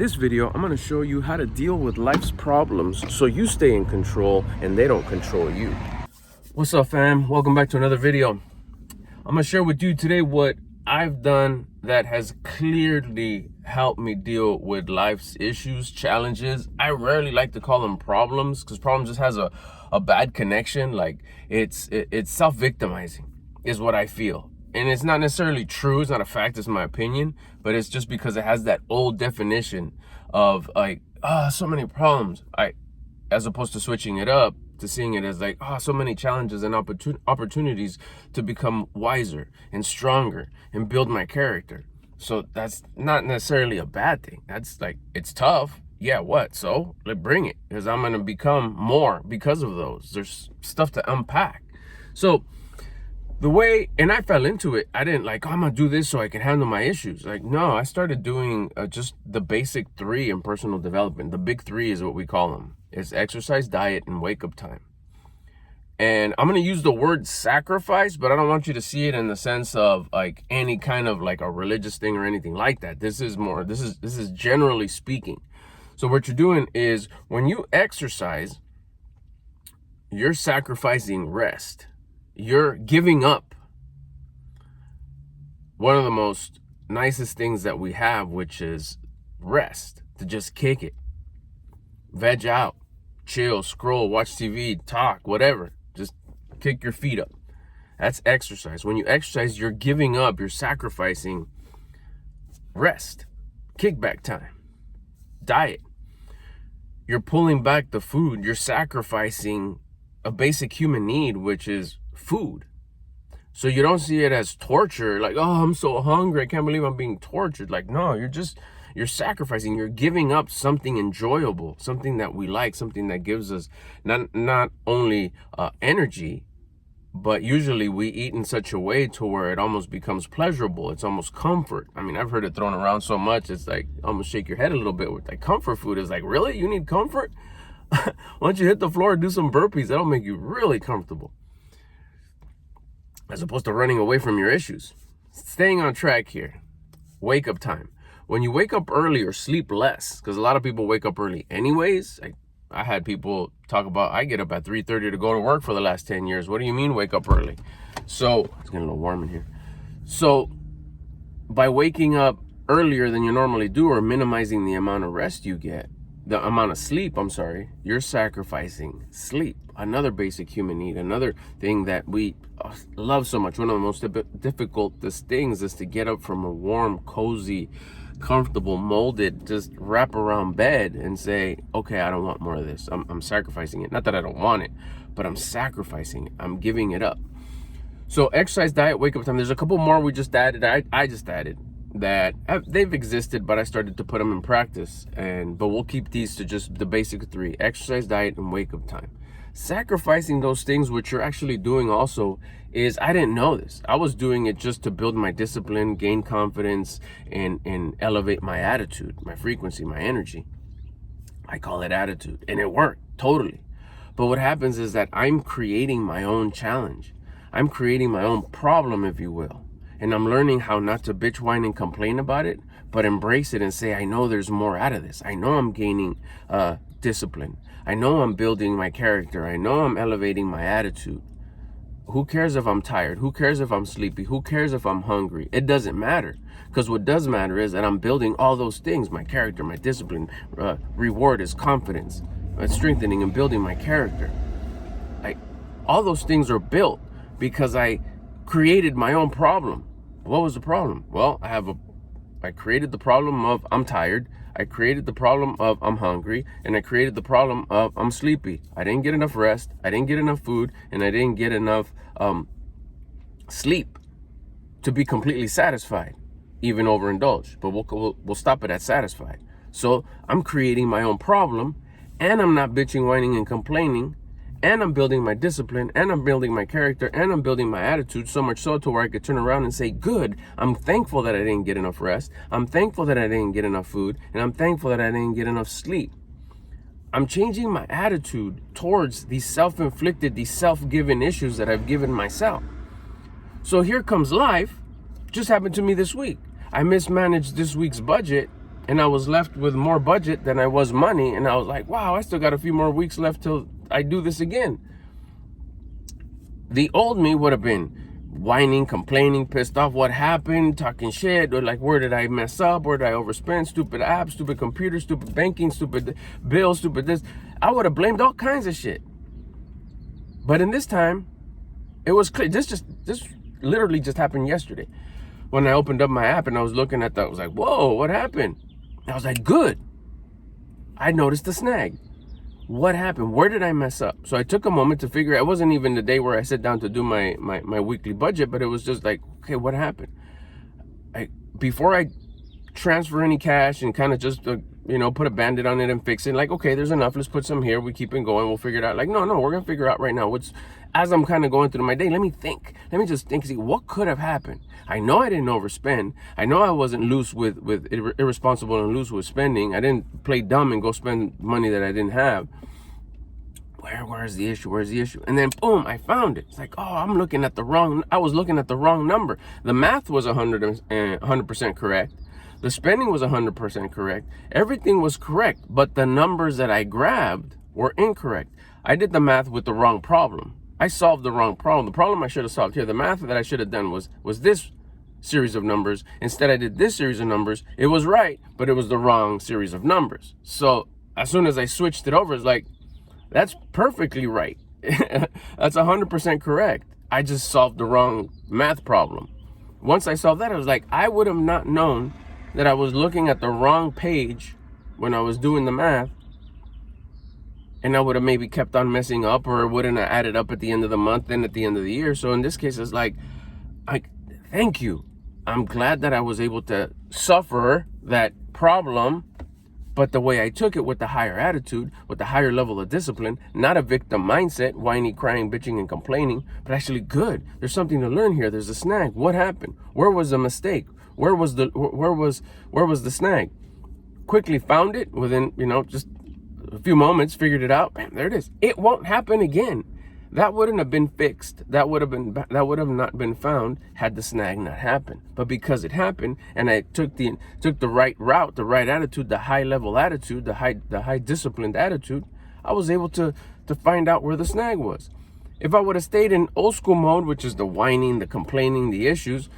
This video, I'm going to show you how to deal with life's problems so you stay in control and they don't control you. What's up, fam? Welcome back to another video. I'm going to share with you today what I've done that has clearly helped me deal with life's issues, challenges. I rarely like to call them problems because problems just has a bad connection. Like it's self-victimizing is what I feel. And it's not necessarily true, it's not a fact, it's my opinion, but it's just because it has that old definition of like, so many problems. As opposed to switching it up to seeing it as like, so many challenges and opportunities to become wiser and stronger and build my character. So that's not necessarily a bad thing. That's like, it's tough. Yeah, what? So let's bring it, because I'm going to become more because of those. There's stuff to unpack. So the way, and I fell into it, I didn't like, I'm gonna do this so I can handle my issues. Like, no, I started doing just the basic 3 in personal development. The big 3 is what we call them. It's exercise, diet, and wake up time. And I'm gonna use the word sacrifice, but I don't want you to see it in the sense of like any kind of like a religious thing or anything like that. This is generally speaking. So what you're doing is when you exercise, you're sacrificing rest. You're giving up one of the most nicest things that we have, which is rest, to just kick it, veg out, chill, scroll, watch TV, talk, whatever. Just kick your feet up. That's exercise. When you exercise, you're giving up, you're sacrificing rest, kickback time, diet. You're pulling back the food. You're sacrificing a basic human need, which is food. So you don't see it as torture, like, oh, I'm so hungry, I can't believe I'm being tortured. Like, no, you're sacrificing, you're giving up something enjoyable, something that we like, something that gives us not only energy, but usually we eat in such a way to where it almost becomes pleasurable. It's almost comfort. I mean, I've heard it thrown around so much, it's like almost shake your head a little bit with like comfort food. Is like, really? You need comfort? Why don't you hit the floor and do some burpees? That'll make you really comfortable, as opposed to running away from your issues. Staying on track here. Wake up time. When you wake up early or sleep less, because a lot of people wake up early anyways. I had people talk about, I get up at 3:30 to go to work for the last 10 years. What do you mean wake up early? So, it's getting a little warm in here. So, by waking up earlier than you normally do or minimizing the amount of rest you get, the amount of sleep, you're sacrificing sleep. Another basic human need, another thing that we love so much. One of the most difficult things is to get up from a warm, cozy, comfortable, molded, just wrap around bed and say, okay, I don't want more of this. I'm sacrificing it. Not that I don't want it, but I'm sacrificing it. I'm giving it up. So exercise, diet, wake up time. There's a couple more we just added. I just added that they've existed, but I started to put them in practice. But we'll keep these to just the basic 3: exercise, diet, and wake up time. Sacrificing those things, which you're actually doing also, is I didn't know this. I was doing it just to build my discipline, gain confidence, and elevate my attitude, my frequency, my energy. I call it attitude, and it worked totally. But what happens is that I'm creating my own challenge. I'm creating my own problem, if you will. And I'm learning how not to bitch, whine, and complain about it, but embrace it and say, I know there's more out of this. I know I'm gaining discipline. I know I'm building my character. I know I'm elevating my attitude. Who cares if I'm tired? Who cares if I'm sleepy? Who cares if I'm hungry? It doesn't matter. Because what does matter is that I'm building all those things, my character, my discipline. Reward is confidence. Strengthening and building my character. All those things are built because I created my own problem. What was the problem? Well, I created the problem of I'm tired. I created the problem of I'm hungry, and I created the problem of I'm sleepy. I didn't get enough rest. I didn't get enough food, and I didn't get enough sleep to be completely satisfied, even overindulged. But we'll stop it at satisfied. So I'm creating my own problem, and I'm not bitching, whining, and complaining. And I'm building my discipline, and I'm building my character, and I'm building my attitude, so much so to where I could turn around and say, good, I'm thankful that I didn't get enough rest. I'm thankful that I didn't get enough food, and I'm thankful that I didn't get enough sleep. I'm changing my attitude towards these self-inflicted, these self-given issues that I've given myself. So here comes life. Just happened to me this week. I mismanaged this week's budget, and I was left with more budget than I was money. And I was like, wow, I still got a few more weeks left till I do this again. The old me would have been whining, complaining, pissed off, what happened, talking shit, or like, where did I mess up? Where did I overspend? Stupid apps, stupid computer, stupid banking, stupid bills, stupid this. I would have blamed all kinds of shit. But in this time, it was clear. This literally just happened yesterday. When I opened up my app and I was looking at that, I was like, whoa, what happened? I was like, good. I noticed the snag. What happened? Where did I mess up? So I took a moment to figure out. It wasn't even the day where I sat down to do my weekly budget, but it was just like, okay, what happened? Before I transfer any cash and kind of just, put a Band-Aid on it and fix it, like, okay, there's enough. Let's put some here. We keep it going. We'll figure it out. Like, no, we're going to figure out right now. As I'm kind of going through my day, let me just think, see what could have happened. I know I didn't overspend. I know I wasn't loose with irresponsible and loose with spending. I didn't play dumb and go spend money that I didn't have. Where's the issue? Where's the issue? And then boom, I found it. It's like, oh, I was looking at the wrong number. The math was 100% correct. The spending was 100% correct. Everything was correct, but the numbers that I grabbed were incorrect. I did the math with the wrong problem. I solved the wrong problem. The problem I should have solved here, the math that I should have done was this series of numbers. Instead, I did this series of numbers. It was right, but it was the wrong series of numbers. So as soon as I switched it over, it's like, that's perfectly right. That's 100% correct. I just solved the wrong math problem. Once I solved that, I was like, I would have not known that I was looking at the wrong page when I was doing the math. And I would have maybe kept on messing up, or it wouldn't have added up at the end of the month, then at the end of the year. So in this case, it's like, thank you. I'm glad that I was able to suffer that problem, but the way I took it with the higher attitude, with the higher level of discipline, not a victim mindset, whiny, crying, bitching, and complaining, but actually good. There's something to learn here. There's a snag. What happened? Where was the mistake? Where was the snag? Quickly found it within, just a few moments, figured it out. Bam, there it is. It won't happen again. That wouldn't have been fixed. That would have not been found had the snag not happened. But because it happened, and I took the right route, the right attitude, the high level attitude, the high disciplined attitude, I was able to find out where the snag was. If I would have stayed in old school mode, which is the whining, the complaining, the issues,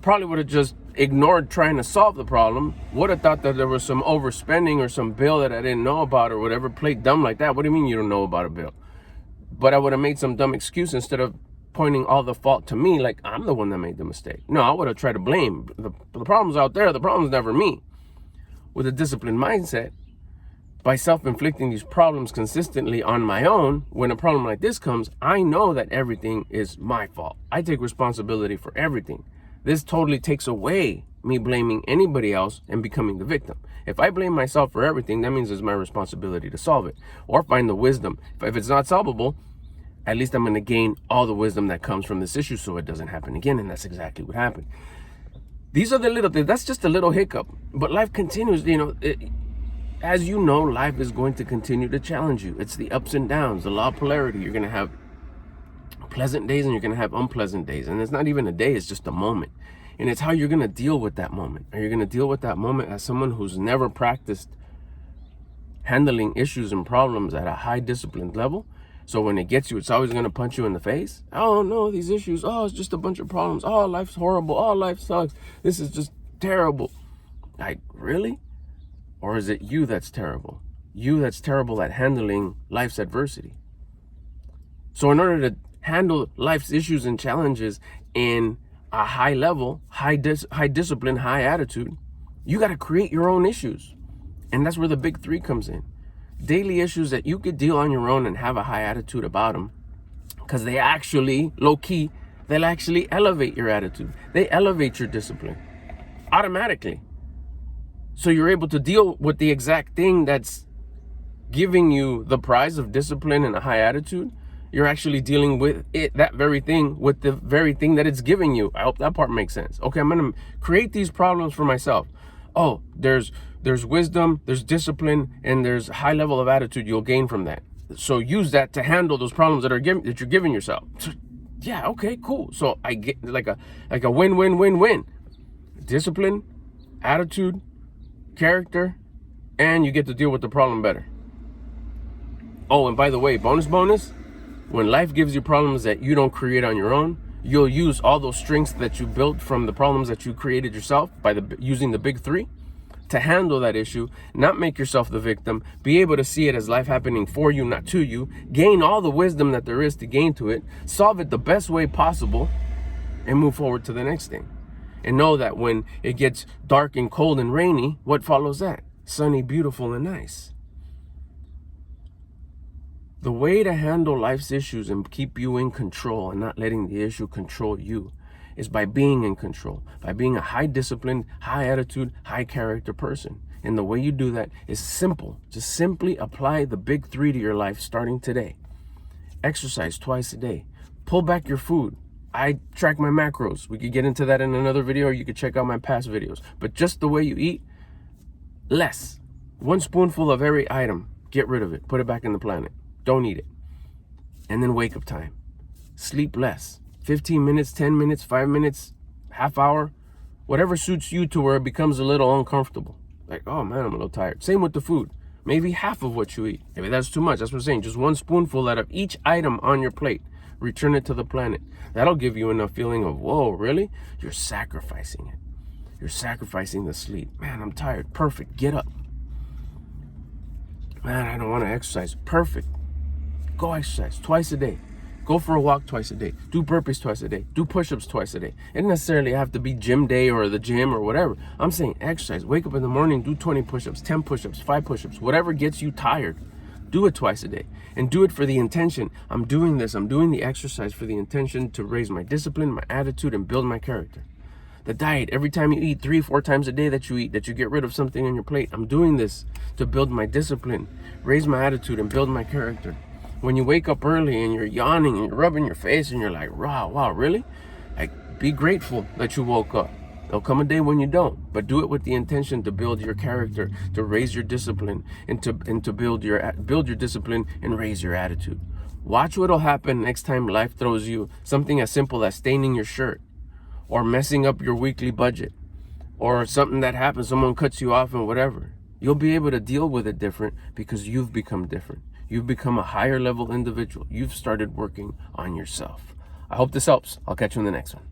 probably would have just ignored trying to solve the problem, would have thought that there was some overspending or some bill that I didn't know about or whatever, played dumb like that. What do you mean you don't know about a bill? But I would have made some dumb excuse instead of pointing all the fault to me, like I'm the one that made the mistake. No, I would have tried to blame. The problem's out there. The problem's never me. With a disciplined mindset, by self-inflicting these problems consistently on my own, when a problem like this comes, I know that everything is my fault. I take responsibility for everything. This totally takes away me blaming anybody else and becoming the victim. If I blame myself for everything, that means it's my responsibility to solve it or find the wisdom. If it's not solvable, at least I'm going to gain all the wisdom that comes from this issue so it doesn't happen again. And that's exactly what happened. These are the little things. That's just a little hiccup. But life continues, as you know, life is going to continue to challenge you. It's the ups and downs, the law of polarity. You're going to have pleasant days and you're going to have unpleasant days. And it's not even a day, it's just a moment. And it's how you're going to deal with that moment. Are you going to deal with that moment as someone who's never practiced handling issues and problems at a high disciplined level? So when it gets you, it's always going to punch you in the face. Oh no, these issues. Oh, it's just a bunch of problems. Oh, life's horrible. Oh, life sucks. This is just terrible. Like, really? Or is it you that's terrible? You that's terrible at handling life's adversity. So in order to handle life's issues and challenges in a high level, high discipline, high attitude, you got to create your own issues. And that's where the big three comes in. Daily issues that you could deal on your own and have a high attitude about them, because they actually, low key, they'll actually elevate your attitude. They elevate your discipline automatically. So you're able to deal with the exact thing that's giving you the prize of discipline and a high attitude. You're actually dealing with it, that very thing, with the very thing that it's giving you. I hope that part makes sense. Okay, I'm going to create these problems for myself. Oh, there's wisdom, there's discipline, and there's a high level of attitude you'll gain from that. So use that to handle those problems that you're giving yourself. Yeah, okay, cool. So I get like a win-win-win-win. Discipline, attitude, character, and you get to deal with the problem better. Oh, and by the way, bonus, when life gives you problems that you don't create on your own, you'll use all those strengths that you built from the problems that you created yourself by using the big three to handle that issue, not make yourself the victim, be able to see it as life happening for you, not to you, gain all the wisdom that there is to gain to it, solve it the best way possible, and move forward to the next thing. And know that when it gets dark and cold and rainy, what follows that? Sunny, beautiful, and nice. The way to handle life's issues and keep you in control and not letting the issue control you is by being in control, by being a high disciplined, high attitude, high character person. And the way you do that is simple. Just simply apply the big three to your life starting today. Exercise twice a day. Pull back your food. I track my macros. We could get into that in another video, or you could check out my past videos. But just the way you eat, less. 1 spoonful of every item. Get rid of it. Put it back in the planet. Don't eat it. And then wake up time. Sleep less. 15 minutes, 10 minutes, 5 minutes, half hour, whatever suits you to where it becomes a little uncomfortable. Like, oh man, I'm a little tired. Same with the food. Maybe half of what you eat. Maybe that's too much. That's what I'm saying. Just 1 spoonful out of each item on your plate. Return it to the planet. That'll give you enough feeling of, whoa, really? You're sacrificing it. You're sacrificing the sleep. Man, I'm tired. Perfect. Get up. Man, I don't want to exercise. Perfect. Go exercise twice a day. Go for a walk twice a day. Do burpees twice a day. Do push-ups twice a day. It doesn't necessarily have to be gym day or the gym or whatever. I'm saying exercise. Wake up in the morning, do 20 push-ups, 10 push-ups, 5 push-ups, whatever gets you tired. Do it twice a day. And do it for the intention. I'm doing this. I'm doing the exercise for the intention to raise my discipline, my attitude, and build my character. The diet, every time you eat, 3-4 times a day that you eat, that you get rid of something on your plate. I'm doing this to build my discipline, raise my attitude, and build my character. When you wake up early and you're yawning and you're rubbing your face and you're like, wow, really? Like, be grateful that you woke up. There'll come a day when you don't, but do it with the intention to build your character, to raise your discipline, and to build your discipline and raise your attitude. Watch what'll happen next time life throws you something as simple as staining your shirt, or messing up your weekly budget, or something that happens, someone cuts you off and whatever. You'll be able to deal with it different because you've become different. You've become a higher level individual. You've started working on yourself. I hope this helps. I'll catch you in the next one.